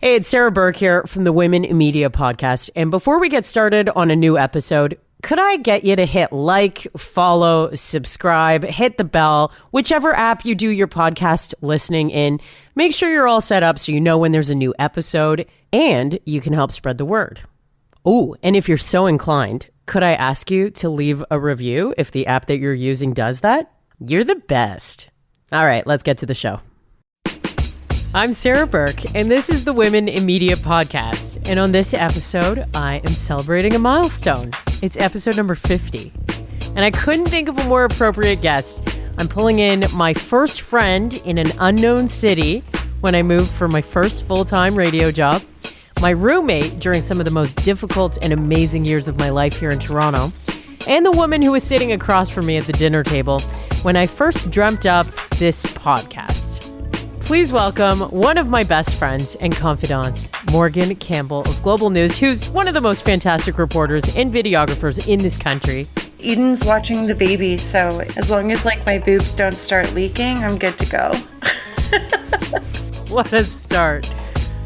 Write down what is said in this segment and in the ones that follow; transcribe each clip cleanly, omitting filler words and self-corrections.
Hey, it's Sarah Burke here from the Women in Media podcast. And before we get started on a new episode, could I get you to hit like, follow, subscribe, hit the bell, whichever app you do your podcast listening in. Make sure you're all set up so you know when there's a new episode and you can help spread the word. Oh, and if you're so inclined, could I ask you to leave a review if the app that you're using does that? You're the best. All right, let's get to the show. I'm Sarah Burke, and this is the Women in Media podcast. And on this episode, I am celebrating a milestone. It's episode number 50. And I couldn't think of a more appropriate guest. I'm pulling in my first friend in an unknown city when I moved for my first full-time radio job, my roommate during some of the most difficult and amazing years of my life here in Toronto, and the woman who was sitting across from me at the dinner table when I first dreamt up this podcast. Please welcome one of my best friends and confidants, Morganne Campbell of Global News, who's one of the most fantastic reporters and videographers in this country. Eden's watching the baby, so as long as my boobs don't start leaking, I'm good to go. What a start.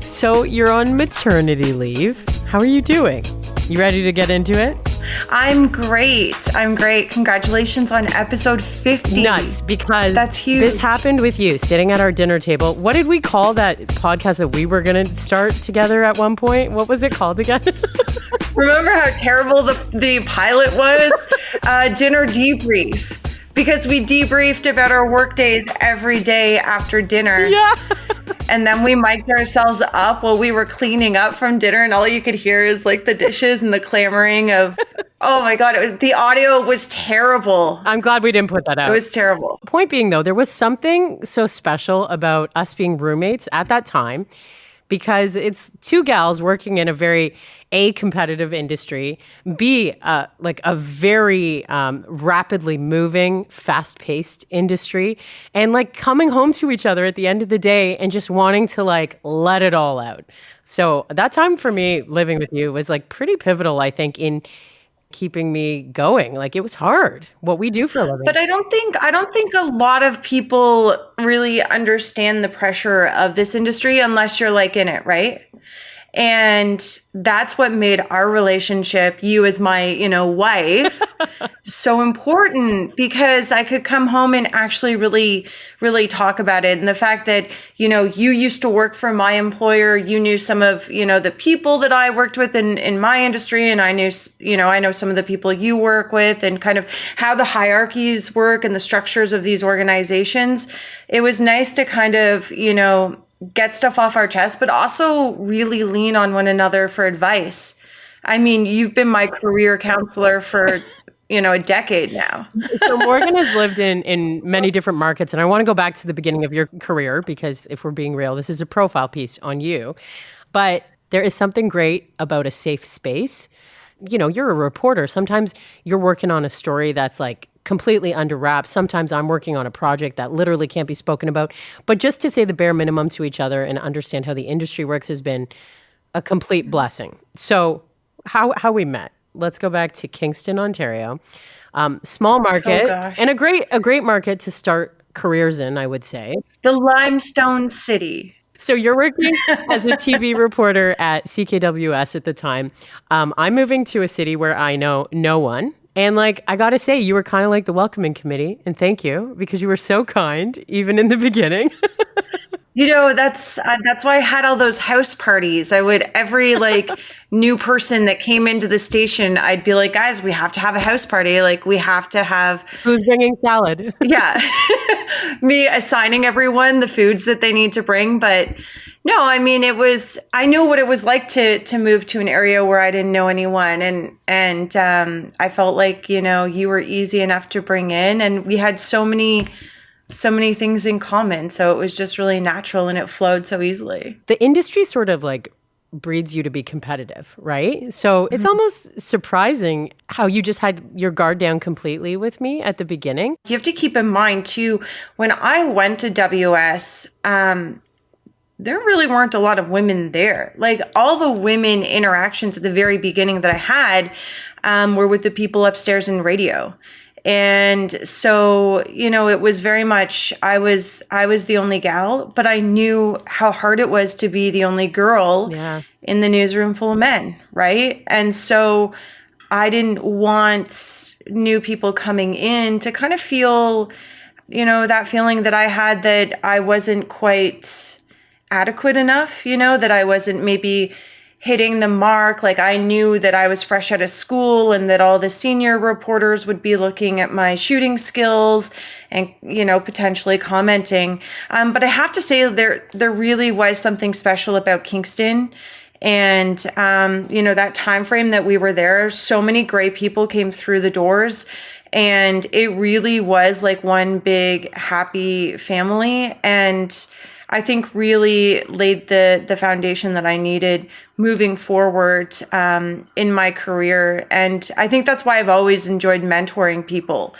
So you're on maternity leave. How are you doing? You ready to get into it? I'm great. Congratulations on episode 50. Nuts, because that's huge. This happened with you sitting at our dinner table. What did we call that podcast that we were going to start together at one point? What was it called again? Remember how terrible the pilot was? Dinner debrief. Because we debriefed about our work days every day after dinner. Yeah. And then we mic'd ourselves up while we were cleaning up from dinner, and all you could hear is the dishes and the clamoring of, oh my God, the audio was terrible. I'm glad we didn't put that out. It was terrible. Point being, though, there was something so special about us being roommates at that time, because it's two gals working in a very A, competitive industry, B, a very rapidly moving, fast-paced industry, and coming home to each other at the end of the day and just wanting to let it all out. So that time for me living with you was pretty pivotal, I think, in keeping me going. It was hard what we do for a living. But I don't think a lot of people really understand the pressure of this industry unless you're in it, right? And that's what made our relationship, you as my, wife, so important, because I could come home and actually really, really talk about it. And the fact that, you used to work for my employer, you knew some of, the people that I worked with in my industry. And I knew, I know some of the people you work with and kind of how the hierarchies work and the structures of these organizations. It was nice to kind of, get stuff off our chest, but also really lean on one another for advice. I mean, you've been my career counselor for, a decade now. So Morganne has lived in many different markets, and I want to go back to the beginning of your career, because if we're being real, this is a profile piece on you. But there is something great about a safe space. You're a reporter. Sometimes you're working on a story that's completely under wraps. Sometimes I'm working on a project that literally can't be spoken about. But just to say the bare minimum to each other and understand how the industry works has been a complete blessing. So how we met. Let's go back to Kingston, Ontario. Small market, and a great market to start careers in, I would say. The Limestone City. So you're working as a TV reporter at CKWS at the time. I'm moving to a city where I know no one. And I got to say, you were kind of the welcoming committee. And thank you, because you were so kind, even in the beginning. That's why I had all those house parties. I would, every new person that came into the station, I'd be like, guys, we have to have a house party. We have to have. Who's bringing salad? Yeah. Me assigning everyone the foods that they need to bring. But no, I mean, I knew what it was like to move to an area where I didn't know anyone. And I felt you were easy enough to bring in, and we had so many things in common. So it was just really natural, and it flowed so easily. The industry sort of breeds you to be competitive, right? So it's almost surprising how you just had your guard down completely with me at the beginning. You have to keep in mind too, when I went to WS, there really weren't a lot of women there. All the women interactions at the very beginning that I had were with the people upstairs in radio. And so, it was very much, I was the only gal, but I knew how hard it was to be the only girl in the newsroom full of men, right? And so I didn't want new people coming in to kind of feel, that feeling that I had that I wasn't quite adequate enough, that I wasn't maybe hitting the mark. Like, I knew that I was fresh out of school and that all the senior reporters would be looking at my shooting skills and, potentially commenting. But I have to say there really was something special about Kingston. And, that time frame that we were there, so many great people came through the doors. And it really was like one big happy family. And I think really laid the foundation that I needed moving forward in my career. And I think that's why I've always enjoyed mentoring people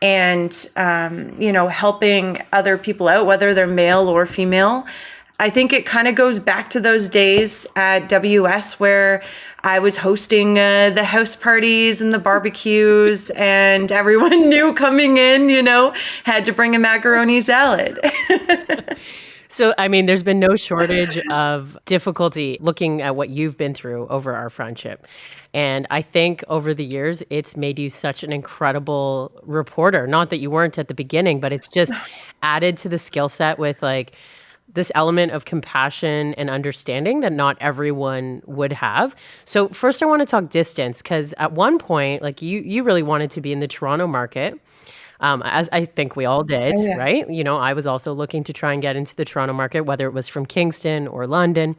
and, helping other people out, whether they're male or female. I think it kind of goes back to those days at WS where I was hosting the house parties and the barbecues, and everyone knew coming in, had to bring a macaroni salad. So, I mean, there's been no shortage of difficulty looking at what you've been through over our friendship. And I think over the years, it's made you such an incredible reporter. Not that you weren't at the beginning, but it's just added to the skill set with like this element of compassion and understanding that not everyone would have. So first I want to talk distance, because at one point, like you really wanted to be in the Toronto market. As I think we all did, right? I was also looking to try and get into the Toronto market, whether it was from Kingston or London.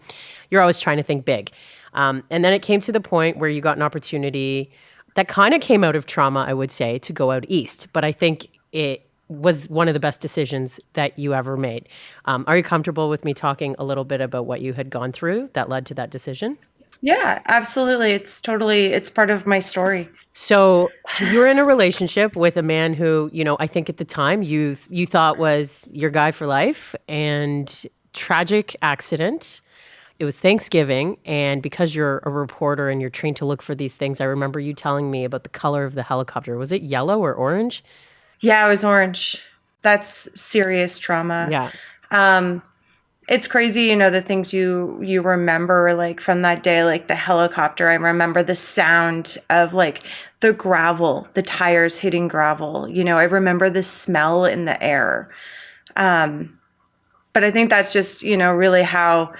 You're always trying to think big. And then it came to the point where you got an opportunity that kind of came out of trauma, I would say, to go out east. But I think it was one of the best decisions that you ever made. Are you comfortable with me talking a little bit about what you had gone through that led to that decision? Yeah, absolutely. It's part of my story. So you're in a relationship with a man who, I think at the time you thought was your guy for life, and tragic accident. It was Thanksgiving, and because you're a reporter and you're trained to look for these things, I remember you telling me about the color of the helicopter. Was it yellow or orange? Yeah, it was orange. That's serious trauma. Yeah. It's crazy, the things you remember, like from that day, like the helicopter. I remember the sound of like the gravel, the tires hitting gravel. I remember the smell in the air. But I think that's just, really how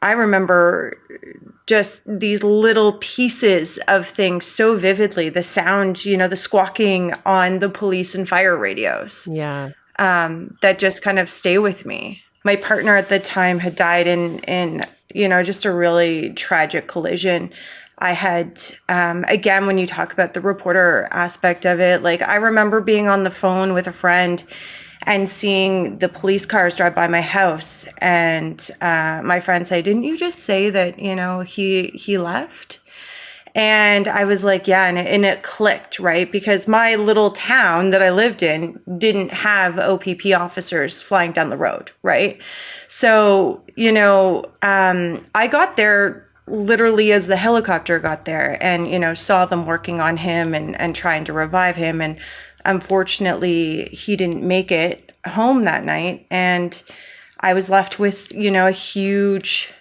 I remember just these little pieces of things so vividly. The sound, the squawking on the police and fire radios. Yeah. That just kind of stay with me. My partner at the time had died in just a really tragic collision. I had, again, when you talk about the reporter aspect of it, like I remember being on the phone with a friend and seeing the police cars drive by my house, and my friend said, "Didn't you just say that, he left?" And I was like, yeah, and it clicked, right? Because my little town that I lived in didn't have OPP officers flying down the road, right? So, I got there literally as the helicopter got there and, saw them working on him and trying to revive him. And unfortunately, he didn't make it home that night. And I was left with, a huge...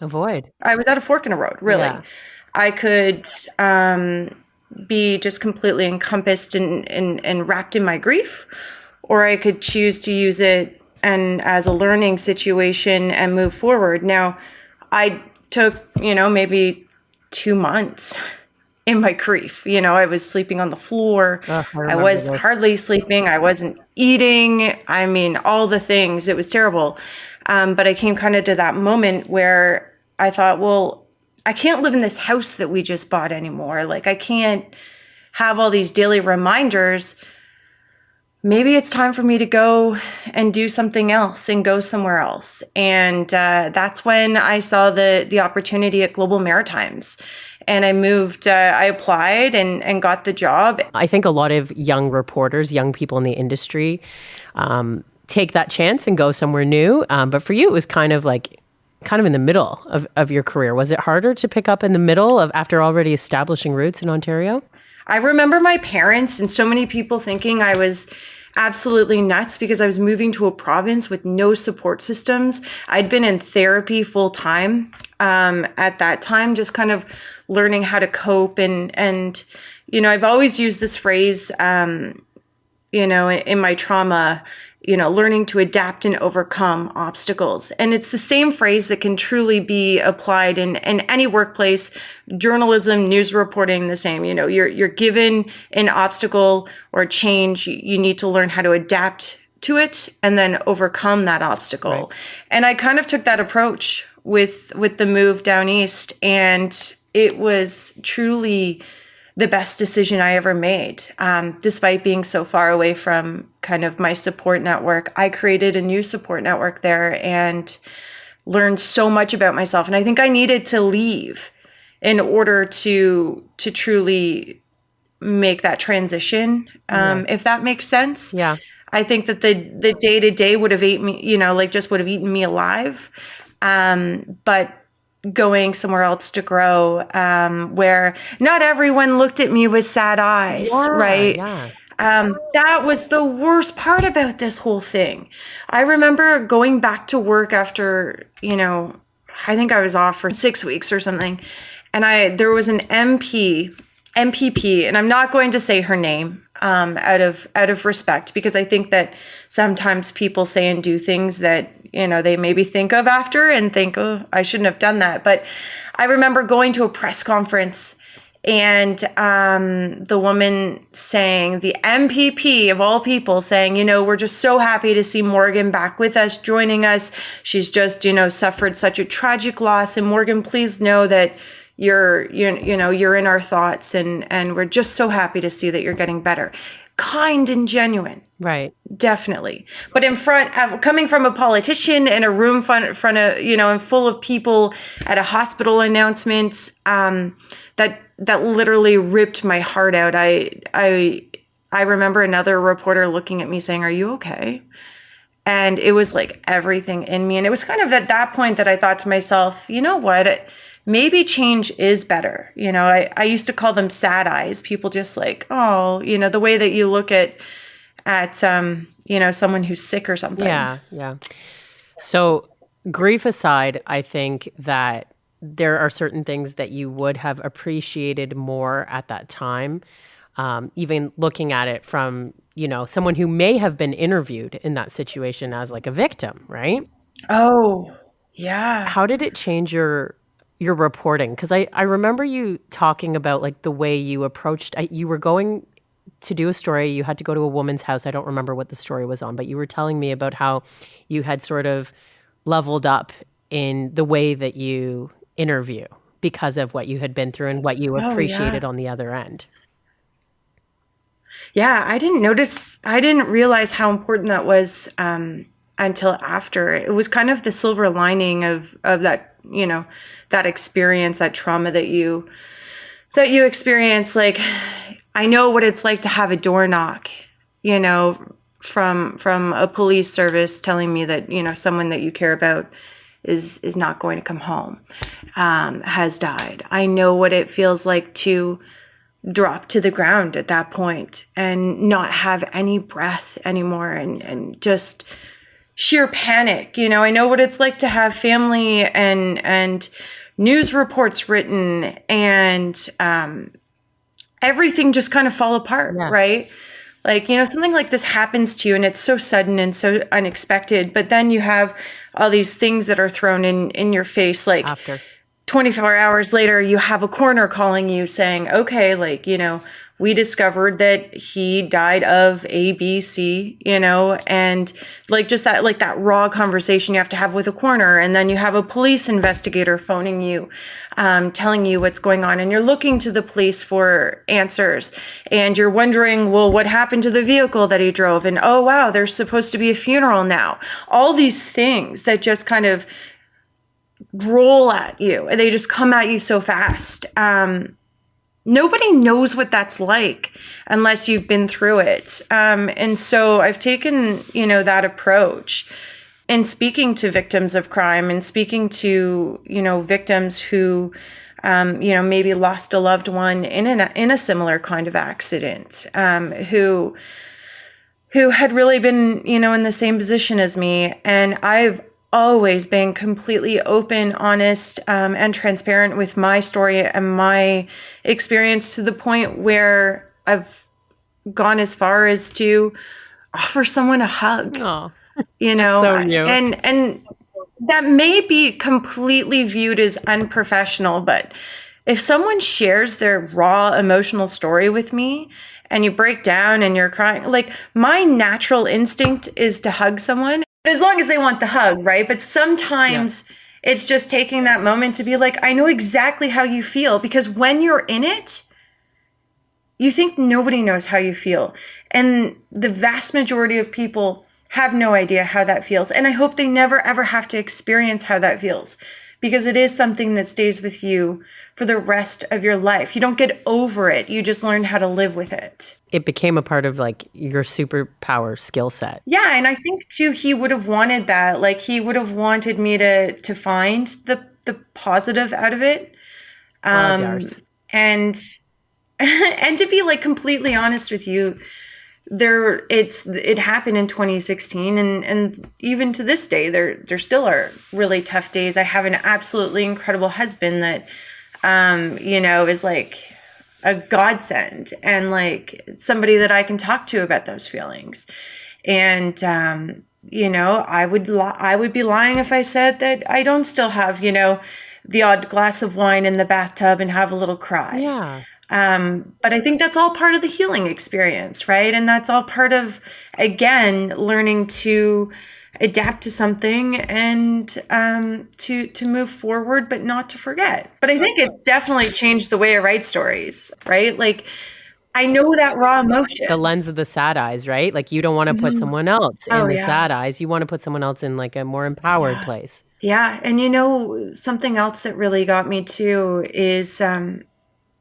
A void. I was at a fork in the road, really. Yeah. I could be just completely encompassed and wrapped in my grief, or I could choose to use it and as a learning situation and move forward. Now, I took, maybe 2 months in my grief. I was sleeping on the floor. I was hardly sleeping. I wasn't eating. I mean, all the things. It was terrible. But I came kind of to that moment where I thought, well, I can't live in this house that we just bought anymore. Like, I can't have all these daily reminders. Maybe it's time for me to go and do something else and go somewhere else. And that's when I saw the opportunity at Global Maritimes. And I moved, I applied and got the job. I think a lot of young reporters, young people in the industry, take that chance and go somewhere new. But for you, it was kind of in the middle of your career. Was it harder to pick up in the middle of after already establishing roots in Ontario? I remember my parents and so many people thinking I was absolutely nuts because I was moving to a province with no support systems. I'd been in therapy full time at that time, just kind of learning how to cope. And I've always used this phrase, in my trauma, learning to adapt and overcome obstacles. And it's the same phrase that can truly be applied in any workplace, journalism, news reporting, the same. You're given an obstacle or a change, you need to learn how to adapt to it and then overcome that obstacle. Right. And I kind of took that approach with the move down east, and it was truly the best decision I ever made. Despite being so far away from kind of my support network, I created a new support network there and learned so much about myself. And I think I needed to leave in order to truly make that transition, if that makes sense. Yeah. I think that the day-to-day would have ate me, just would have eaten me alive. But going somewhere else to grow, where not everyone looked at me with sad eyes, right? Yeah. That was the worst part about this whole thing. I remember going back to work after, I think I was off for 6 weeks or something. And there was an MPP, and I'm not going to say her name, out of respect, because I think that sometimes people say and do things that, they maybe think of after and think, oh, I shouldn't have done that. But I remember going to a press conference and the woman saying, the MPP of all people saying, we're just so happy to see Morganne back with us, joining us. She's just, suffered such a tragic loss. And Morganne, please know that you're in our thoughts, and we're just so happy to see that you're getting better. Kind and genuine. Right. Definitely. But coming from a politician in a room front of, and full of people at a hospital announcement, that literally ripped my heart out. I remember another reporter looking at me saying, "Are you okay?" And it was like everything in me. And it was kind of at that point that I thought to myself, you know what? Maybe change is better. I used to call them sad eyes. People just like, oh, the way that you look at someone who's sick or something. Yeah. Yeah. So grief aside, I think that there are certain things that you would have appreciated more at that time. Even looking at it from, someone who may have been interviewed in that situation as like a victim, right? Oh, yeah. How did it change your reporting? Because I remember you talking about like the way you approached, you were going to do a story, you had to go to a woman's house. I don't remember what the story was on, but you were telling me about how you had sort of leveled up in the way that you interview because of what you had been through and what you appreciated on the other end. Yeah, I didn't realize how important that was until after. It was kind of the silver lining of that, that experience, that trauma that you experience. Like, I know what it's like to have a door knock, from a police service telling me that, someone that you care about is not going to come home, has died. I know what it feels like to drop to the ground at that point and not have any breath anymore, and just sheer panic. I know what it's like to have family and news reports written and everything just kind of fall apart, right? Like, something like this happens to you and it's so sudden and so unexpected, but then you have all these things that are thrown in your face, like after 24 hours later, you have a coroner calling you saying, okay, like, we discovered that he died of A, B, C, and like just that, like that raw conversation you have to have with a coroner. And then you have a police investigator phoning you, telling you what's going on. And you're looking to the police for answers. And you're wondering, well, what happened to the vehicle that he drove? And, oh, wow, there's supposed to be a funeral now. All these things that just kind of roll at you. They just come at you so fast. Nobody knows what that's like unless you've been through it. And so I've taken, that approach in speaking to victims of crime and speaking to, victims who maybe lost a loved one in a similar kind of accident, who had really been, in the same position as me. And I've always been completely open, honest, and transparent with my story and my experience, to the point where I've gone as far as to offer someone a hug. Oh, So you. And that may be completely viewed as unprofessional, but if someone shares their raw emotional story with me and you break down and you're crying, like, my natural instinct is to hug someone, as long as they want the hug, right? But sometimes it's just taking that moment to be like, I know exactly how you feel, because when you're in it, you think nobody knows how you feel. And the vast majority of people have no idea how that feels. And I hope they never, ever have to experience how that feels, because it is something that stays with you for the rest of your life. You don't get over it. You just learn how to live with it. It became a part of like your superpower skill set. Yeah. And I think too, he would have wanted that. Like, he would have wanted me to find the positive out of it. And and to be like completely honest with you, it happened in 2016, and even to this day, there still are really tough days. I have an absolutely incredible husband that, is like a godsend, and like somebody that I can talk to about those feelings. And, I would be lying if I said that I don't still have, the odd glass of wine in the bathtub and have a little cry. Yeah. But I think that's all part of the healing experience, right? And that's all part of, again, learning to adapt to something and to move forward, but not to forget. But I think it's definitely changed the way I write stories, right? Like, I know that raw emotion. The lens of the sad eyes, right? Like, you don't want to put someone else in the sad eyes. You want to put someone else in like a more empowered place. Yeah. And something else that really got me too is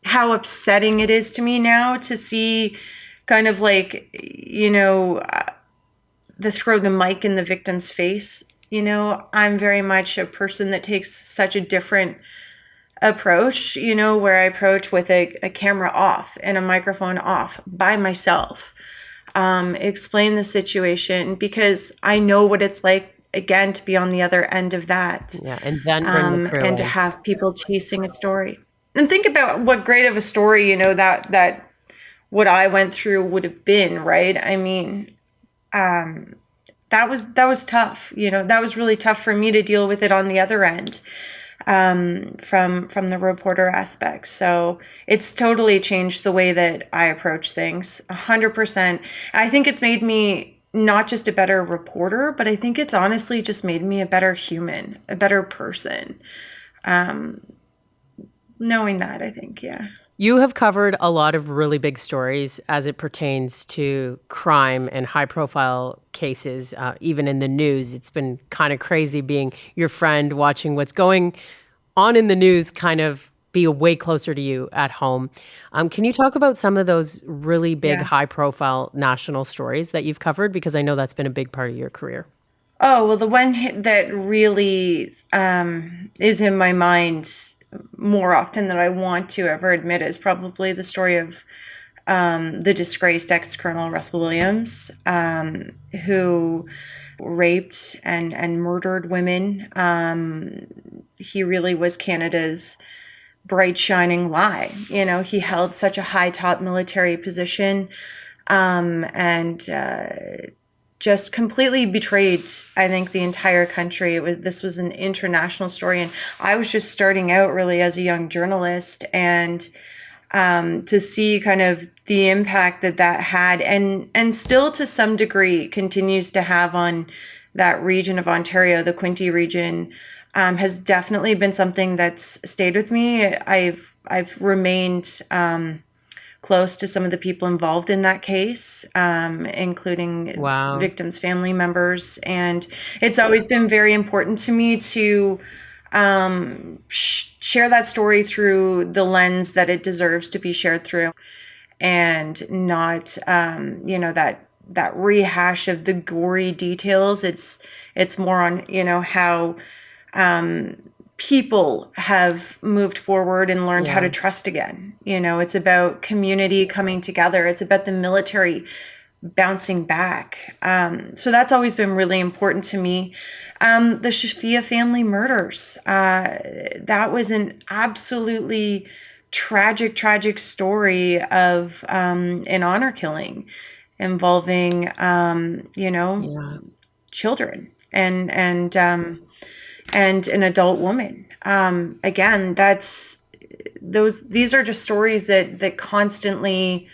how upsetting it is to me now to see kind of like, throw the mic in the victim's face. I'm very much a person that takes such a different approach, where I approach with a camera off and a microphone off by myself, explain the situation, because I know what it's like, again, to be on the other end of that. Yeah, and then bring the crew and to have people chasing a story. And think about what great of a story, that what I went through would have been, right? I mean, that was tough. That was really tough for me to deal with it on the other end, from the reporter aspect. So it's totally changed the way that I approach things, 100%. I think it's made me not just a better reporter, but I think it's honestly just made me a better human, a better person. Knowing that, I think, yeah. You have covered a lot of really big stories as it pertains to crime and high-profile cases, even in the news. It's been kind of crazy being your friend, watching what's going on in the news kind of be way closer to you at home. Can you talk about some of those really big, high-profile national stories that you've covered? Because I know that's been a big part of your career. Oh, well, the one that really is in my mind more often than I want to ever admit is probably the story of the disgraced ex-Colonel Russell Williams, who raped and murdered women. He really was Canada's bright, shining lie. He held such a high top military position, and just completely betrayed, I think, the entire country. This was an international story, and I was just starting out really as a young journalist, and to see kind of the impact that had, and still to some degree continues to have on that region of Ontario, the Quinte region, has definitely been something that's stayed with me. I've remained close to some of the people involved in that case, including victims' family members. And it's always been very important to me to share that story through the lens that it deserves to be shared through, and not, that rehash of the gory details. It's more on, how people have moved forward and learned how to trust again. You know, it's about community coming together. It's about the military bouncing back. So that's always been really important to me. The Shafia family murders, that was an absolutely tragic story of an honor killing involving, children and an adult woman. Again, these are just stories that constantly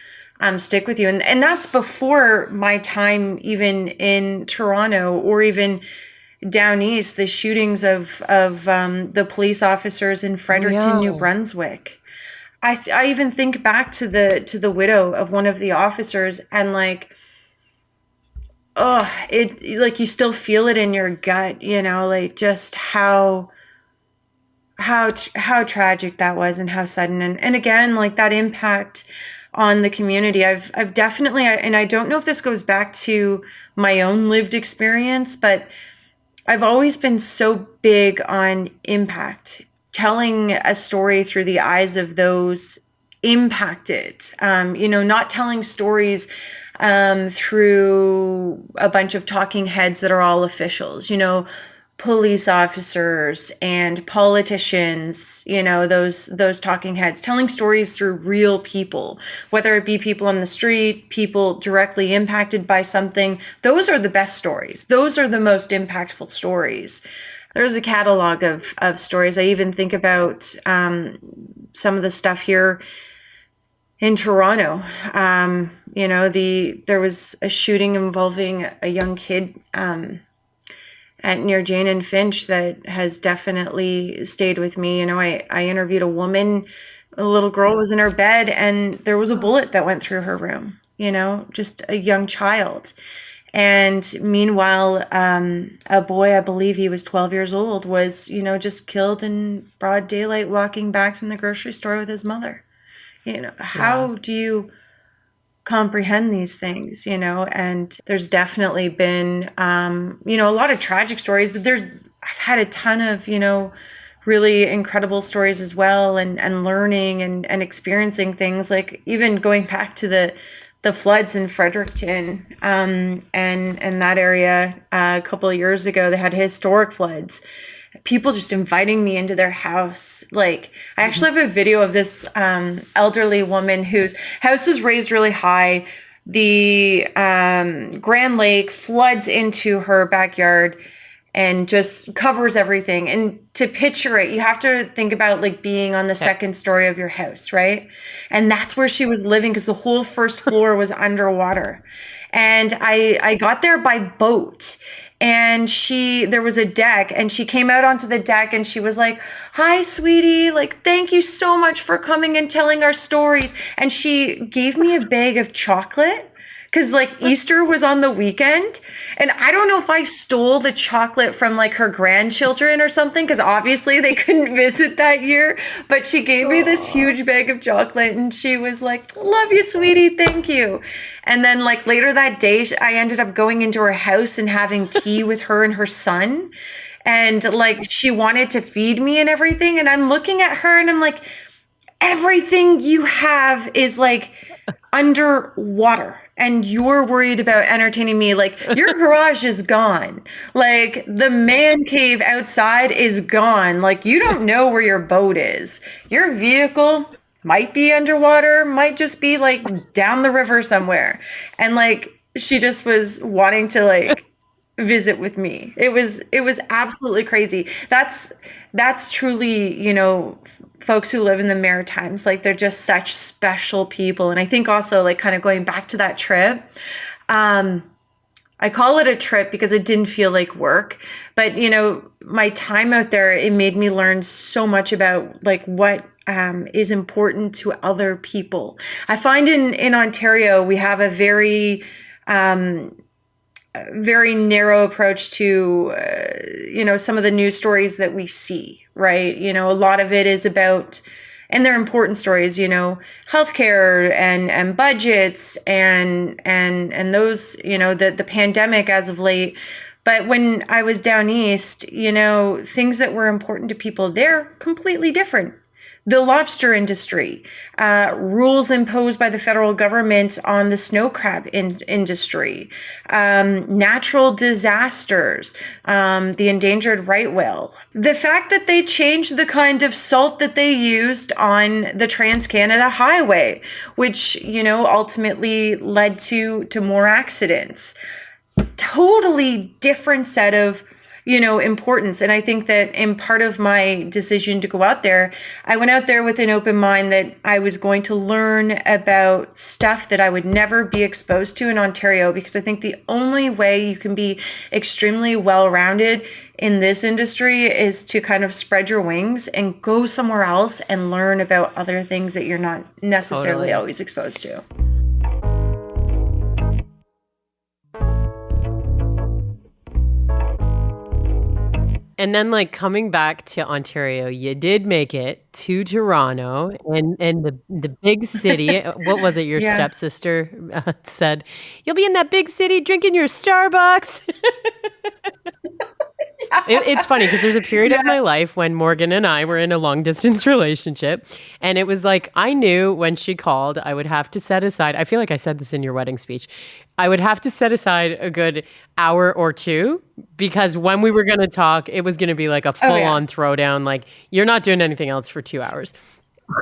stick with you. And that's before my time even in Toronto or even down east, the shootings of the police officers in Fredericton, New Brunswick. I even think back to the widow of one of the officers, and like, it, like, you still feel it in your gut, you know, like just how tragic that was and how sudden. And again, like that impact on the community. I've definitely, and I don't know if this goes back to my own lived experience, but I've always been so big on impact, telling a story through the eyes of those impacted, not telling stories through a bunch of talking heads that are all officials, police officers and politicians, those talking heads, telling stories through real people, whether it be people on the street, people directly impacted by something. Those are the best stories. Those are the most impactful stories. There's a catalog of stories. I even think about some of the stuff here in Toronto. There was a shooting involving a young kid at near Jane and Finch that has definitely stayed with me. I interviewed a woman, a little girl was in her bed, and there was a bullet that went through her room, just a young child. And meanwhile, a boy, I believe he was 12 years old, was, just killed in broad daylight walking back from the grocery store with his mother. How do you comprehend these things, and there's definitely been, a lot of tragic stories, but I've had a ton of, really incredible stories as well, and learning and experiencing things, like even going back to the floods in Fredericton, and that area a couple of years ago. They had historic floods. People just inviting me into their house. Like, I actually have a video of this elderly woman whose house was raised really high. The Grand Lake floods into her backyard and just covers everything. And to picture it, you have to think about like being on the second story of your house, right? And that's where she was living, because the whole first floor was underwater. And I got there by boat. And there was a deck, and she came out onto the deck, and she was like, "Hi, sweetie, like, thank you so much for coming and telling our stories." And she gave me a bag of chocolate, because like Easter was on the weekend. And I don't know if I stole the chocolate from like her grandchildren or something, because obviously they couldn't visit that year. But she gave me this huge bag of chocolate, and she was like, "Love you, sweetie, thank you." And then like later that day, I ended up going into her house and having tea with her and her son. And like, she wanted to feed me and everything. And I'm looking at her and I'm like, everything you have is like underwater, and you're worried about entertaining me. Like, your garage is gone. Like, the man cave outside is gone. Like, you don't know where your boat is. Your vehicle might be underwater, might just be like down the river somewhere. And like, she just was wanting to like visit with me. It was absolutely crazy. That's truly, folks who live in the Maritimes, like, they're just such special people. And I think also, like, kind of going back to that trip, I call it a trip because it didn't feel like work, but my time out there, it made me learn so much about like what is important to other people. I find in Ontario, we have a very narrow approach to, some of the news stories that we see, right? A lot of it is about, and they're important stories, healthcare and budgets and those, the pandemic as of late. But when I was down east, things that were important to people there, completely different. The lobster industry, rules imposed by the federal government on the snow crab industry, natural disasters, the endangered right whale. The fact that they changed the kind of salt that they used on the Trans-Canada Highway, which, ultimately led to more accidents. Totally different set of importance. And I think that in part of my decision to go out there, I went out there with an open mind that I was going to learn about stuff that I would never be exposed to in Ontario, because I think the only way you can be extremely well-rounded in this industry is to kind of spread your wings and go somewhere else and learn about other things that you're not necessarily always exposed to. And then, like, coming back to Ontario, you did make it to Toronto and the big city. What was it your stepsister said? You'll be in that big city drinking your Starbucks. It's funny because there's a period of my life when Morgan and I were in a long distance relationship, and it was like I knew when she called, I would have to set aside, I feel like I said this in your wedding speech, I would have to set aside a good hour or two, because when we were going to talk, it was going to be like a full-on throwdown, like you're not doing anything else for 2 hours.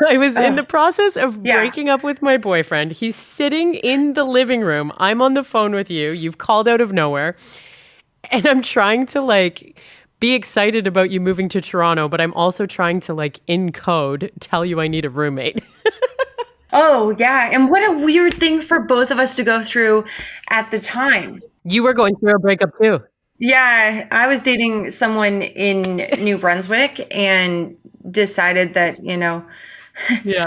I was in the process of breaking up with my boyfriend. He's sitting in the living room. I'm on the phone with you. You've called out of nowhere. And I'm trying to like be excited about you moving to Toronto, but I'm also trying to like in code tell you I need a roommate. Oh, yeah. And what a weird thing for both of us to go through at the time. You were going through a breakup too. Yeah, I was dating someone in New Brunswick and decided that,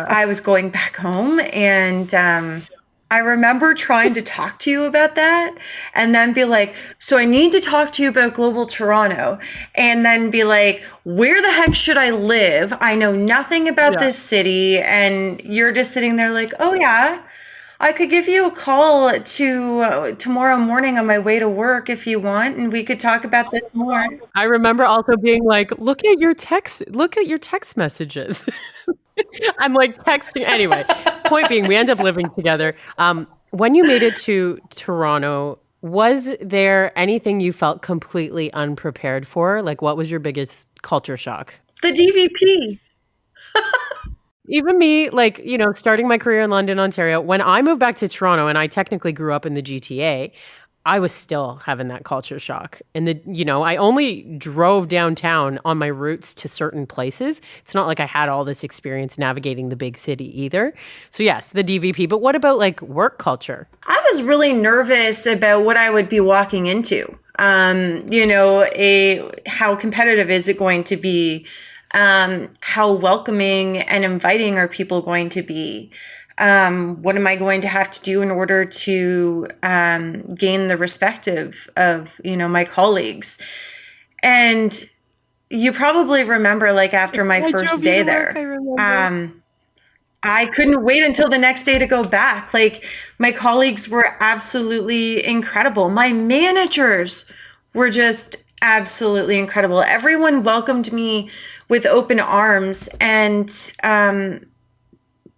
I was going back home. And I remember trying to talk to you about that and then be like, so I need to talk to you about Global Toronto, and then be like, where the heck should I live? I know nothing about this city. And you're just sitting there like, oh yeah, I could give you a call tomorrow morning on my way to work if you want, and we could talk about this more. I remember also being like, look at your text messages. I'm like texting. Anyway, point being, we end up living together. When you made it to Toronto, was there anything you felt completely unprepared for? Like, what was your biggest culture shock? The DVP. Even me, like, starting my career in London, Ontario, when I moved back to Toronto, and I technically grew up in the GTA, I was still having that culture shock. And I only drove downtown on my routes to certain places. It's not like I had all this experience navigating the big city either. So yes, the DVP. But what about like work culture? I was really nervous about what I would be walking into. How competitive is it going to be? How welcoming and inviting are people going to be? What am I going to have to do in order to gain the respect of my colleagues? And you probably remember, like, after my first day there, I couldn't wait until the next day to go back. Like, my colleagues were absolutely incredible. My managers were just absolutely incredible. Everyone welcomed me with open arms, and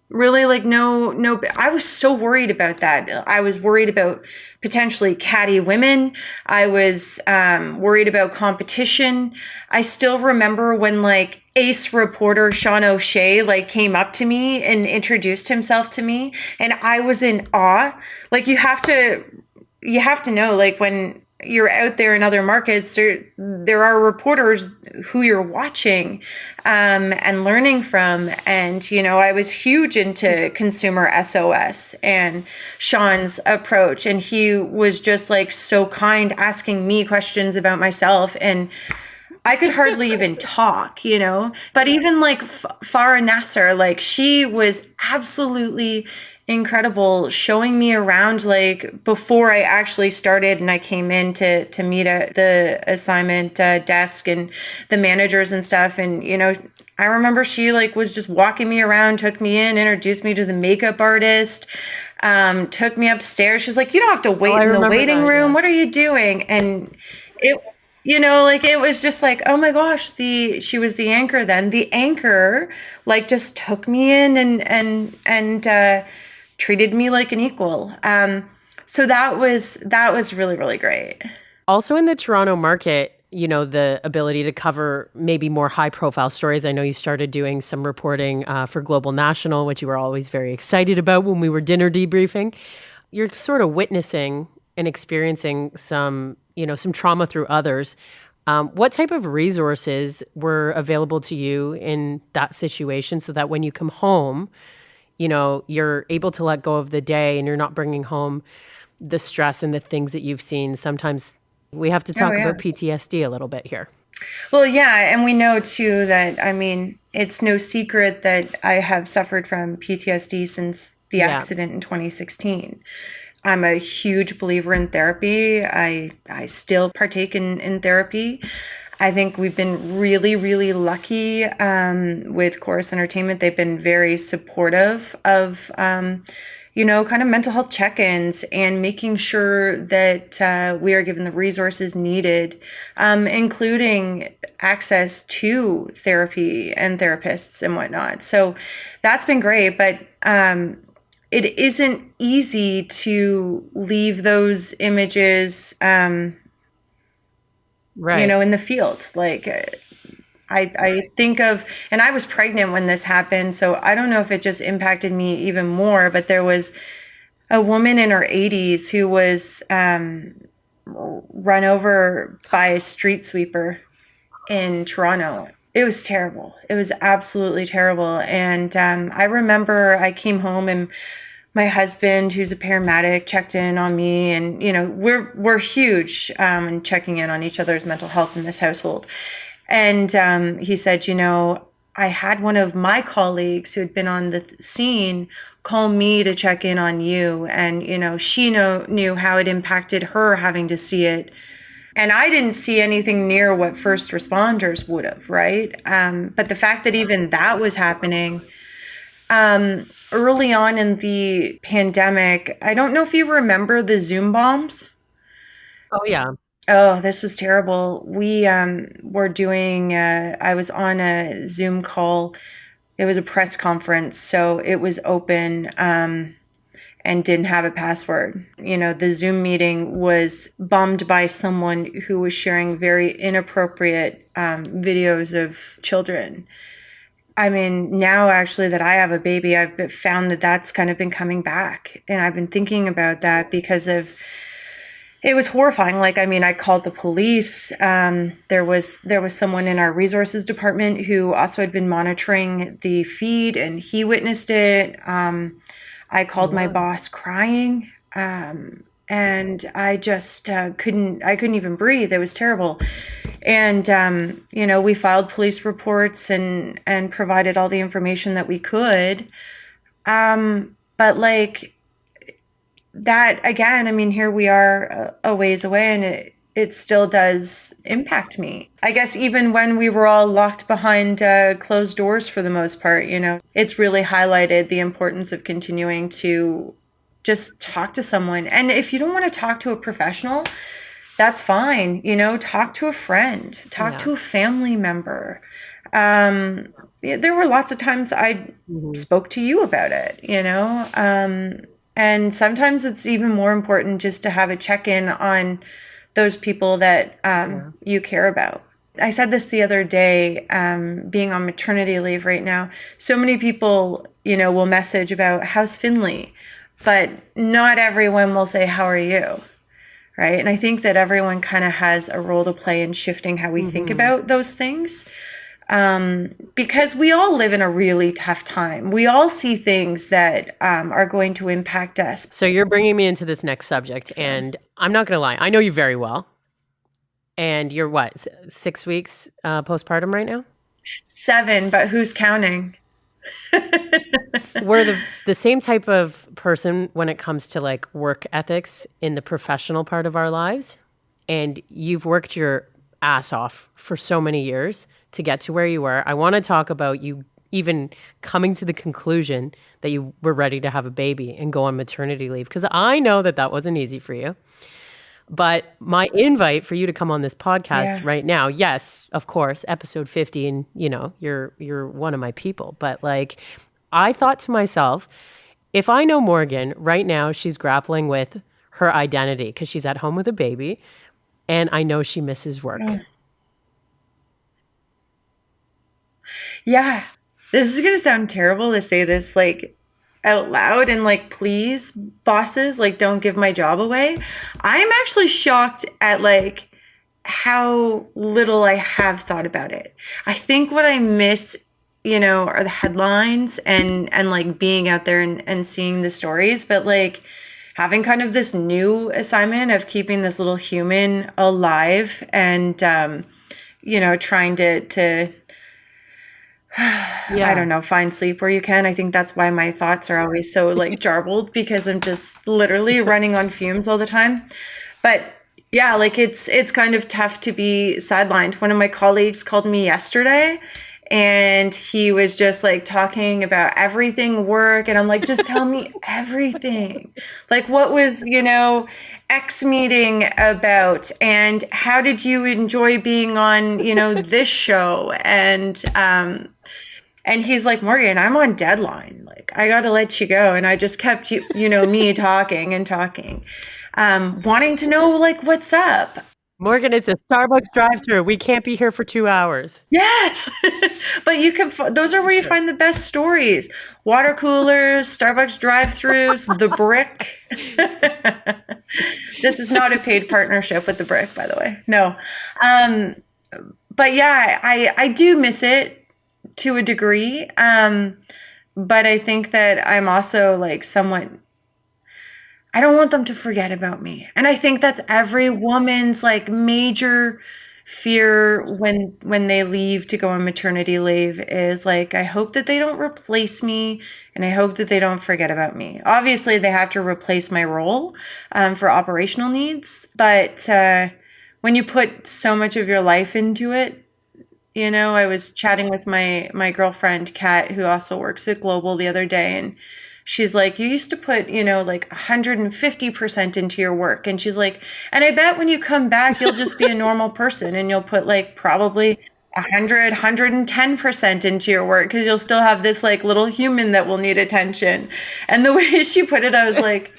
really, like, no, I was so worried about that. I was worried about potentially catty women. I was worried about competition. I still remember when, like, ace reporter Sean O'Shea, like, came up to me and introduced himself to me, and I was in awe. Like, you have to know, like, when you're out there in other markets, there are reporters who you're watching and learning from. And, I was huge into consumer SOS and Sean's approach. And he was just like so kind, asking me questions about myself. And I could hardly even talk, But even like Farah Nasser, like, she was absolutely incredible, showing me around, like, before I actually started and I came in to meet at the assignment desk and the managers and stuff. And, I remember she, like, was just walking me around, took me in, introduced me to the makeup artist, took me upstairs. She's like, you don't have to wait in the waiting room. Yeah. What are you doing? And it, like it was just like, oh my gosh, she was the anchor then. The anchor like just took me in and treated me like an equal. So that was really, really great. Also in the Toronto market, the ability to cover maybe more high profile stories. I know you started doing some reporting for Global National, which you were always very excited about when we were dinner debriefing. You're sort of witnessing and experiencing some trauma through others. What type of resources were available to you in that situation so that when you come home, you're able to let go of the day and you're not bringing home the stress and the things that you've seen? Sometimes we have to Oh talk yeah. about PTSD a little bit here. Well, yeah, and we know too that, I mean, it's no secret that I have suffered from PTSD since the Yeah. accident in 2016. I'm a huge believer in therapy. I still partake in therapy. I think we've been really, really lucky with Corus Entertainment. They've been very supportive of, kind of mental health check-ins and making sure that we are given the resources needed, including access to therapy and therapists and whatnot. So that's been great, but it isn't easy to leave those images, Right. in the field. Like I think of, and I was pregnant when this happened, so I don't know if it just impacted me even more, but there was a woman in her 80s who was run over by a street sweeper in Toronto. It was terrible. It was absolutely terrible. And I remember I came home and my husband, who's a paramedic, checked in on me, and we're huge in checking in on each other's mental health in this household. And he said, I had one of my colleagues who had been on the scene call me to check in on you, and she knew how it impacted her having to see it. And I didn't see anything near what first responders would have, right? But the fact that even that was happening early on in the pandemic, I don't know if you remember the Zoom bombs. Oh, yeah. Oh, this was terrible. We were doing, I was on a Zoom call. It was a press conference, so it was open and didn't have a password. The Zoom meeting was bombed by someone who was sharing very inappropriate videos of children. I mean, now actually that I have a baby, I've found that that's kind of been coming back. And I've been thinking about that because it was horrifying. Like, I mean, I called the police. There was someone in our resources department who also had been monitoring the feed, and he witnessed it. I called my boss crying, and I just couldn't even breathe. It was terrible. And we filed police reports and provided all the information that we could. But like that again, I mean, here we are a ways away, and it still does impact me. I guess even when we were all locked behind closed doors for the most part, it's really highlighted the importance of continuing to just talk to someone. And if you don't want to talk to a professional, that's fine. Talk to a friend, talk to a family member. There were lots of times I spoke to you about it, and sometimes it's even more important just to have a check-in on those people that you care about. I said this the other day, being on maternity leave right now, so many people, will message about how's Finley, but not everyone will say, how are you? Right. And I think that everyone kind of has a role to play in shifting how we think about those things. Because we all live in a really tough time. We all see things that are going to impact us. So you're bringing me into this next subject, and I'm not going to lie. I know you very well. And you're what, 6 weeks postpartum right now? 7, but who's counting? We're the same type of person when it comes to like work ethics in the professional part of our lives. And you've worked your ass off for so many years to get to where you were. I want to talk about you even coming to the conclusion that you were ready to have a baby and go on maternity leave, because I know that wasn't easy for you. But my invite for you to come on this podcast Yeah. right now, yes, of course, episode 50, and you're one of my people. But like, I thought to myself, if I know Morgan right now, she's grappling with her identity because she's at home with a baby, and I know she misses work. Yeah. This is gonna sound terrible to say this like out loud, and like, please, bosses, like, don't give my job away. I'm actually shocked at like how little I have thought about it. I think what I miss, are the headlines and like being out there and seeing the stories, but like having kind of this new assignment of keeping this little human alive and trying to I don't know, find sleep where you can. I think that's why my thoughts are always so like jarbled, because I'm just literally running on fumes all the time. But yeah, like it's kind of tough to be sidelined. One of my colleagues called me yesterday and he was just like talking about everything work, and I'm like, just tell me everything. Like, what was, X meeting about, and how did you enjoy being on, this show? And he's like, Morgan, I'm on deadline. Like, I got to let you go. And I just kept, me talking and talking, wanting to know, like, what's up? Morgan, it's a Starbucks drive-through. We can't be here for 2 hours. Yes. But you can, those are where you find the best stories. Water coolers, Starbucks drive-throughs, the Brick. This is not a paid partnership with the Brick, by the way. No. But yeah, I do miss it to a degree. But I think that I'm also like somewhat, I don't want them to forget about me. And I think that's every woman's like major fear when they leave to go on maternity leave, is like, I hope that they don't replace me, and I hope that they don't forget about me. Obviously, they have to replace my role for operational needs. But when you put so much of your life into it, I was chatting with my girlfriend, Kat, who also works at Global, the other day, and she's like, you used to put, like 150% into your work. And she's like, and I bet when you come back, you'll just be a normal person, and you'll put like probably 110% into your work, because you'll still have this like little human that will need attention. And the way she put it, I was like,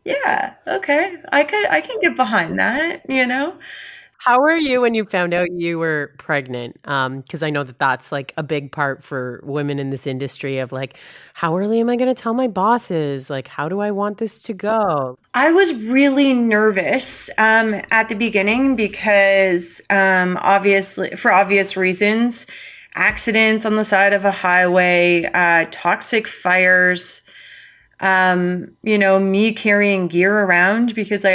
yeah, okay, I can get behind that, How were you when you found out you were pregnant? Because I know that that's like a big part for women in this industry of like, how early am I going to tell my bosses? Like, how do I want this to go? I was really nervous at the beginning because obviously, for obvious reasons, accidents on the side of a highway, toxic fires, me carrying gear around, because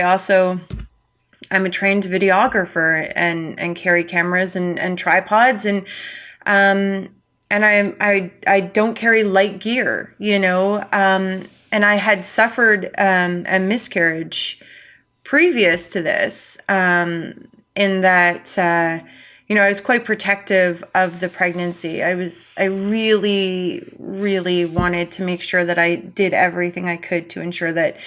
I'm a trained videographer and carry cameras and tripods, and I don't carry light gear, and I had suffered a miscarriage previous to this, in that I was quite protective of the pregnancy. I really, really wanted to make sure that I did everything I could to ensure that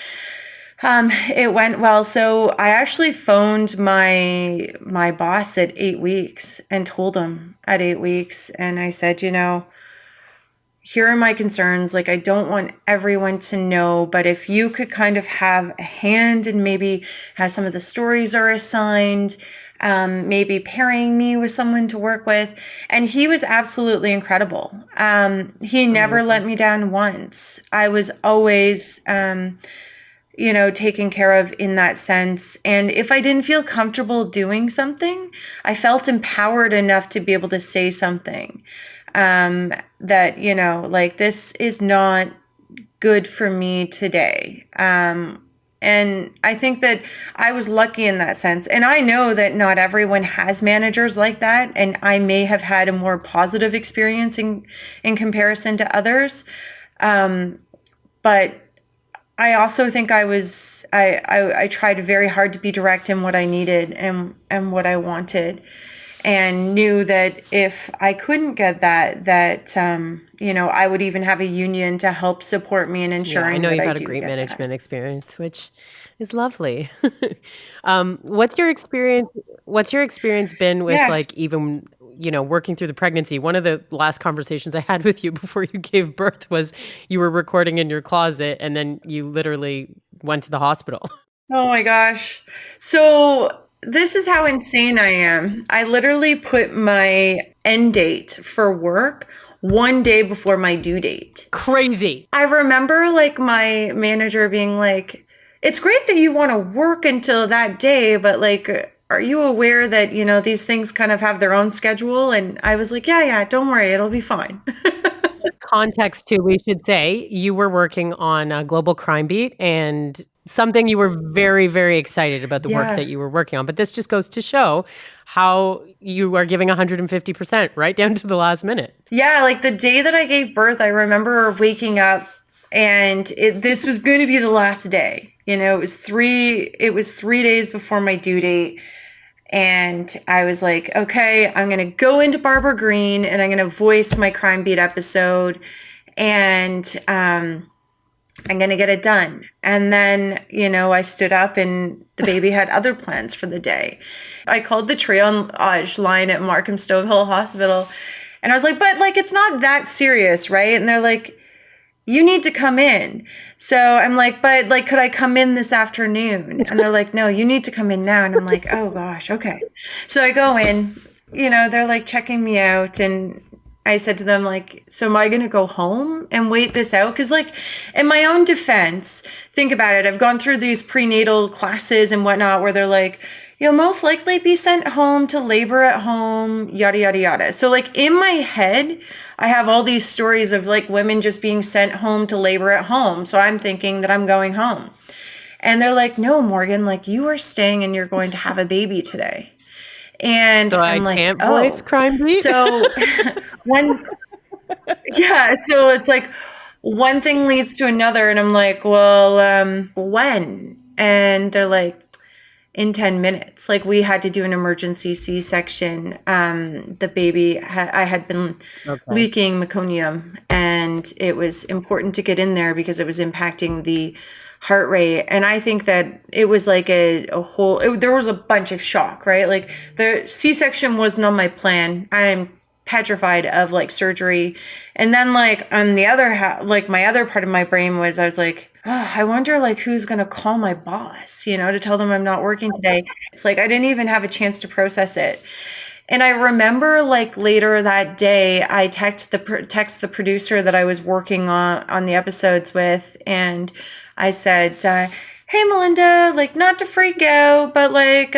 it went well. So I actually phoned my boss at 8 weeks and told him at 8 weeks. And I said, here are my concerns. Like, I don't want everyone to know, but if you could kind of have a hand and maybe have some of the stories are assigned, maybe pairing me with someone to work with. And he was absolutely incredible. He never let me down once. I was always, taken care of in that sense. And if I didn't feel comfortable doing something, I felt empowered enough to be able to say something, that, like, this is not good for me today. And I think that I was lucky in that sense. And I know that not everyone has managers like that. And I may have had a more positive experience in comparison to others. But I also think I tried very hard to be direct in what I needed and what I wanted. and knew that if I couldn't get that, I would even have a union to help support me in ensuring I know that you've I had a do great get management experience, which is lovely. What's your experience? What's your experience been with Yeah. like even working through the pregnancy? One of the last conversations I had with you before you gave birth was you were recording in your closet, and then you literally went to the hospital. Oh my gosh. So this is how insane I am. I literally put my end date for work one day before my due date. Crazy. I remember like my manager being like, it's great that you want to work until that day, but like, are you aware that, these things kind of have their own schedule? And I was like, yeah, don't worry, it'll be fine. Context too, we should say you were working on a global crime beat and something you were very, very excited about the work Yeah. that you were working on. But this just goes to show how you are giving 150% right down to the last minute. Yeah, like the day that I gave birth, I remember waking up and this was going to be the last day. It was 3 days before my due date. And I was like, okay, I'm going to go into Barbara Green and I'm going to voice my Crime Beat episode. And I'm going to get it done. And then, I stood up and the baby had other plans for the day. I called the triage line at Markham Stovehill Hospital. And I was like, but like, it's not that serious, right? And they're like, you need to come in. So I'm like, but like, could I come in this afternoon? And they're like, no, you need to come in now. And I'm like, oh gosh, okay. So I go in, they're like checking me out. And I said to them, like, so am I going to go home and wait this out? Because like in my own defense, think about it. I've gone through these prenatal classes and whatnot where they're like, you'll most likely be sent home to labor at home, yada, yada, yada. So like in my head, I have all these stories of like women just being sent home to labor at home. So I'm thinking that I'm going home. And they're like, no, Morgan, like you are staying and you're going to have a baby today. And So I'm I like, can't oh, voice Crime Beat. So so it's like one thing leads to another. And I'm like, well, when? And they're like, in 10 minutes. Like we had to do an emergency C-section. The baby, I had been leaking meconium and it was important to get in there because it was impacting the heart rate. And I think that it was like there was a bunch of shock, right? Like the C-section wasn't on my plan. I'm petrified of like surgery. And then like on the other like my other part of my brain was, I was like, oh, I wonder like who's going to call my boss, to tell them I'm not working today. It's like, I didn't even have a chance to process it. And I remember like later that day, I text the producer that I was working on the episodes with. And I said, hey, Melinda, like not to freak out, but like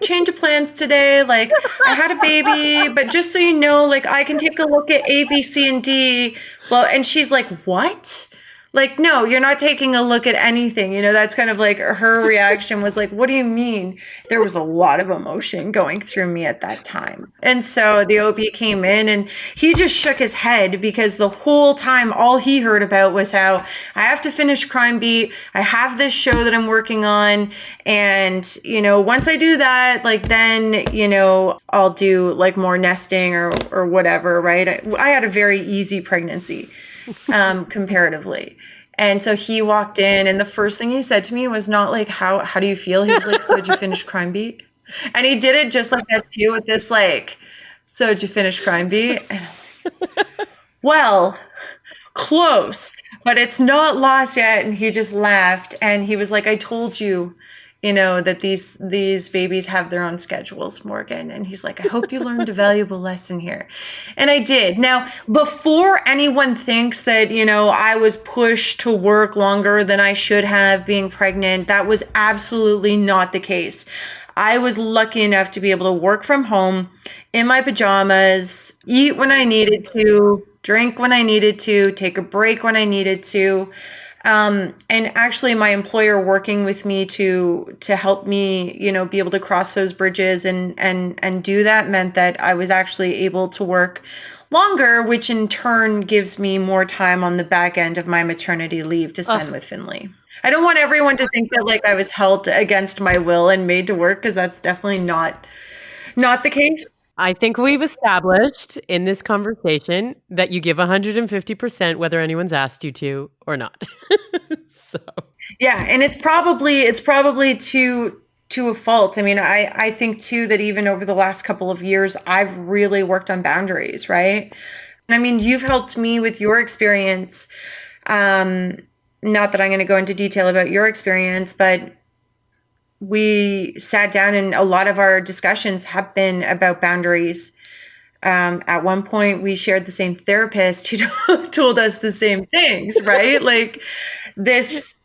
change of plans today. Like I had a baby, but just so you know, like I can take a look at A, B, C, and D. Well, and she's like, what? Like, no, you're not taking a look at anything. That's kind of like her reaction was like, what do you mean? There was a lot of emotion going through me at that time. And so the OB came in and he just shook his head because the whole time, all he heard about was how I have to finish Crime Beat. I have this show that I'm working on. And, once I do that, like, then, I'll do like more nesting or whatever, right? I had a very easy pregnancy. Comparatively. And so he walked in and the first thing he said to me was not like, how do you feel? He was like, so did you finish Crime Beat? And he did it just like that too with this like, so did you finish Crime Beat? And I'm like, well, close, but it's not lost yet. And he just laughed and he was like, I told you, that these babies have their own schedules, Morgan. And he's like, I hope you learned a valuable lesson here. And I did. Now, before anyone thinks that, I was pushed to work longer than I should have being pregnant, that was absolutely not the case. I was lucky enough to be able to work from home in my pajamas, eat when I needed to, drink when I needed to, take a break when I needed to. And actually my employer working with me to help me, be able to cross those bridges and do that meant that I was actually able to work longer, which in turn gives me more time on the back end of my maternity leave to spend with Finley. I don't want everyone to think that like I was held against my will and made to work because that's definitely not the case. I think we've established in this conversation that you give 150% whether anyone's asked you to or not. So Yeah, and it's probably to a fault. I mean, I think too that even over the last couple of years, I've really worked on boundaries, right? And I mean, you've helped me with your experience. Not that I'm going to go into detail about your experience, but we sat down and a lot of our discussions have been about boundaries. At one point, we shared the same therapist who told us the same things, right? Like this,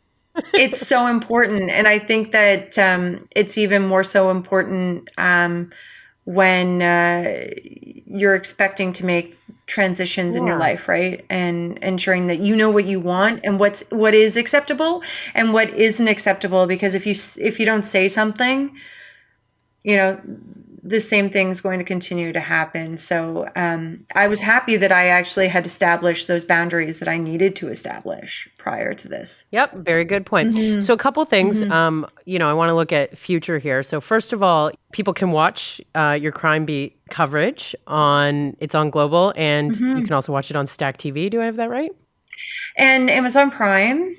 it's so important. And I think that it's even more so important when you're expecting to make transitions in your life, right? And ensuring that you know what you want and what is acceptable and what isn't acceptable. Because if you don't say something, you know, the same thing's going to continue to happen. So I was happy that I actually had established those boundaries that I needed to establish prior to this. Yep, very good point. So a couple things, you know, I want to look at future here. So first of all, people can watch your Crime Beat coverage it's on Global, and you can also watch it on Stack TV. Do I have that right? And Amazon Prime,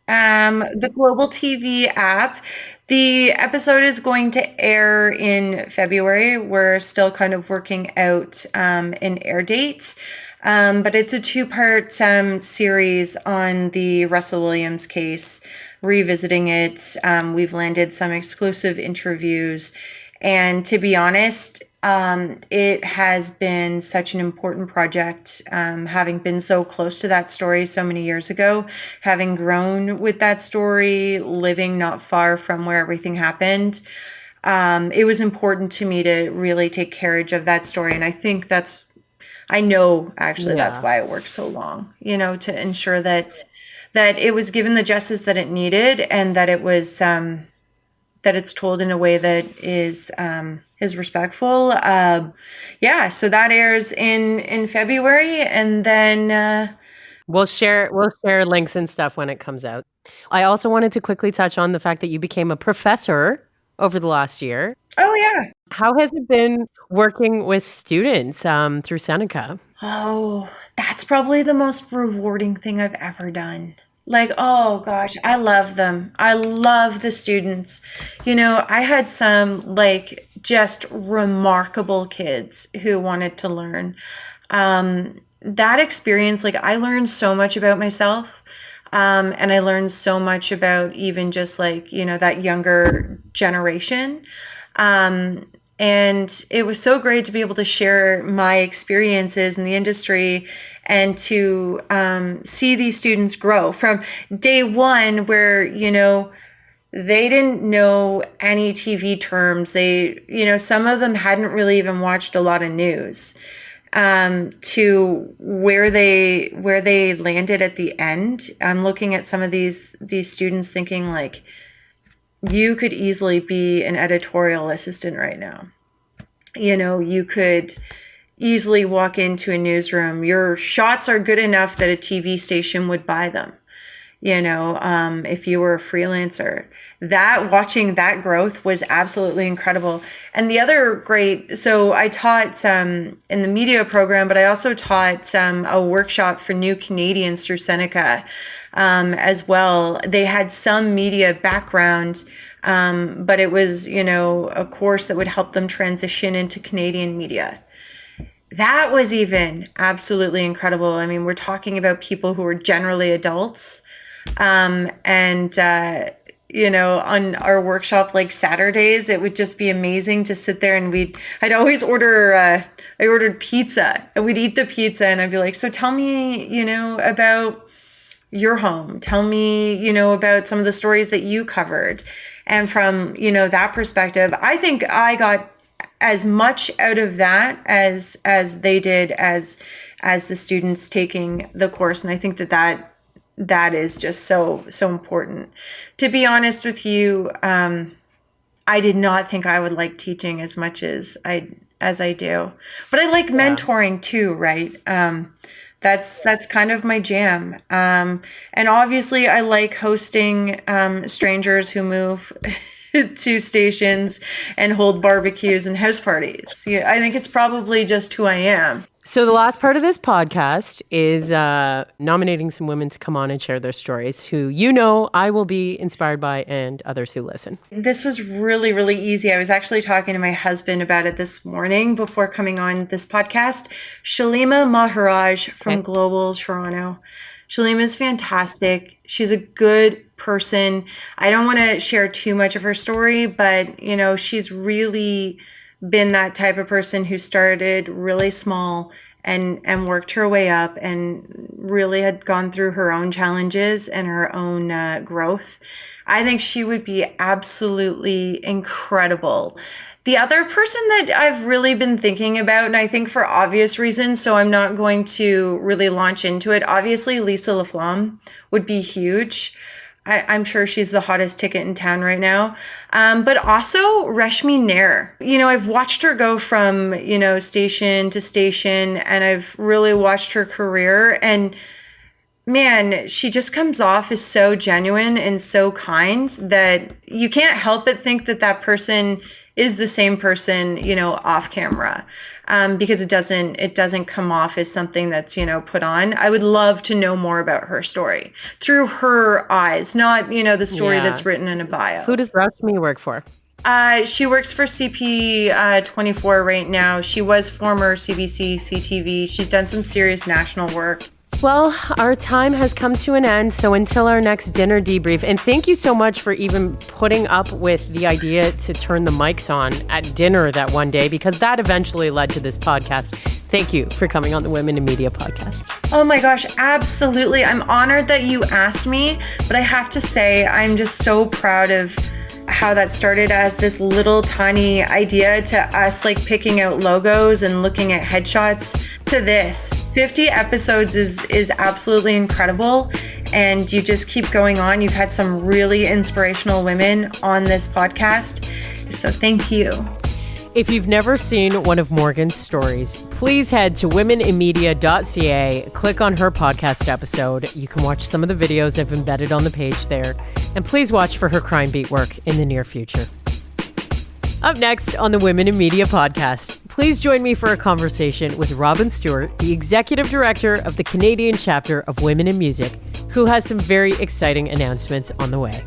the Global TV app. The episode is going to air in February. We're still kind of working out an air date. But it's a two-part series on the Russell Williams case, revisiting it. We've landed some exclusive interviews. And to be honest, it has been such an important project, having been so close to that story so many years ago, having grown with that story, living not far from where everything happened. It was important to me to really take carriage of that story. And I think that's why it worked so long, you know, to ensure that it was given the justice that it needed and that it was, that it's told in a way that is respectful. So that airs in February, and then we'll share links and stuff when it comes out. I also wanted to quickly touch on the fact that you became a professor over the last year. Oh yeah. How has it been working with students through Seneca? Oh, that's probably the most rewarding thing I've ever done. Like, oh gosh, I love them. I love the students. You know, I had some like just remarkable kids who wanted to learn. That experience, like I learned so much about myself. And I learned so much about even just like, you know, that younger generation. And it was so great to be able to share my experiences in the industry and to see these students grow from day one where, you know, they didn't know any TV terms. Some of them hadn't really even watched a lot of news, to where they landed at the end. I'm looking at some of these students thinking like, you could easily be an editorial assistant right now. You know, you could easily walk into a newsroom. Your shots are good enough that a TV station would buy them. You know, if you were a freelancer, watching that growth was absolutely incredible. And the other so I taught in the media program, but I also taught a workshop for new Canadians through Seneca as well. They had some media background, but it was, you know, a course that would help them transition into Canadian media. That was even absolutely incredible. I mean, we're talking about people who are generally adults. You know, on our workshop, like Saturdays, it would just be amazing to sit there and I'd always I ordered pizza and we'd eat the pizza and I'd be like, so tell me, you know, about your home. Tell me, you know, about some of the stories that you covered. And from, you know, that perspective, I think I got as much out of that as they did as the students taking the course. And I think that is just so important. To be honest with you, I did not think I would like teaching as much as I do, but I like mentoring too, right? That's kind of my jam. And obviously I like hosting strangers who move to stations and hold barbecues and house parties. I think it's probably just who I am. So the last part of this podcast is nominating some women to come on and share their stories who I will be inspired by and others who listen. This was really, really easy. I was actually talking to my husband about it this morning before coming on this podcast. Shalima Maharaj from Global Toronto. Shalima is fantastic. She's a good person. I don't want to share too much of her story, but, she's really been that type of person who started really small and worked her way up and really had gone through her own challenges and her own growth. I think she would be absolutely incredible. The other person that I've really been thinking about, and I think for obvious reasons, so I'm not going to really launch into it, obviously Lisa LaFlamme would be huge. I'm sure she's the hottest ticket in town right now. But also Reshmi Nair. I've watched her go from, station to station, and I've really watched her career. And man, she just comes off as so genuine and so kind that you can't help but think that that person is the same person, off camera, because it doesn't come off as something that's, put on. I would love to know more about her story through her eyes, not, the story that's written in a bio. Who does Rashmi work for? She works for CP24 right now. She was former CBC, CTV. She's done some serious national work. Well, our time has come to an end, so until our next dinner debrief, and thank you so much for even putting up with the idea to turn the mics on at dinner that one day, because that eventually led to this podcast. Thank you for coming on the Women in Media podcast. Oh my gosh, absolutely. I'm honored that you asked me, but I have to say, I'm just so proud of how that started as this little tiny idea to us picking out logos and looking at headshots to this. 50 episodes is absolutely incredible, and you just keep going on. You've had some really inspirational women on this podcast, so thank you. If you've never seen one of Morganne's stories, please head to womeninmedia.ca, click on her podcast episode. You can watch some of the videos I've embedded on the page there. And please watch for her crime beat work in the near future. Up next on the Women in Media podcast, please join me for a conversation with Robin Stewart, the Executive Director of the Canadian chapter of Women in Music, who has some very exciting announcements on the way.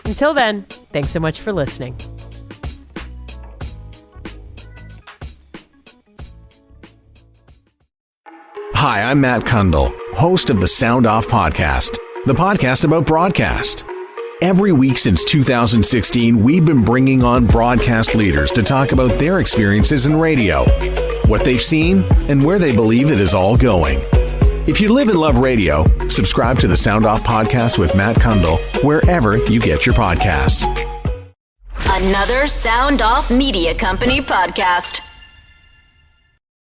Until then, thanks so much for listening. Hi, I'm Matt Kundle, host of the Sound Off Podcast, the podcast about broadcast. Every week since 2016, we've been bringing on broadcast leaders to talk about their experiences in radio, what they've seen, and where they believe it is all going. If you live and love radio, subscribe to the Sound Off Podcast with Matt Kundle wherever you get your podcasts. Another Sound Off Media Company podcast.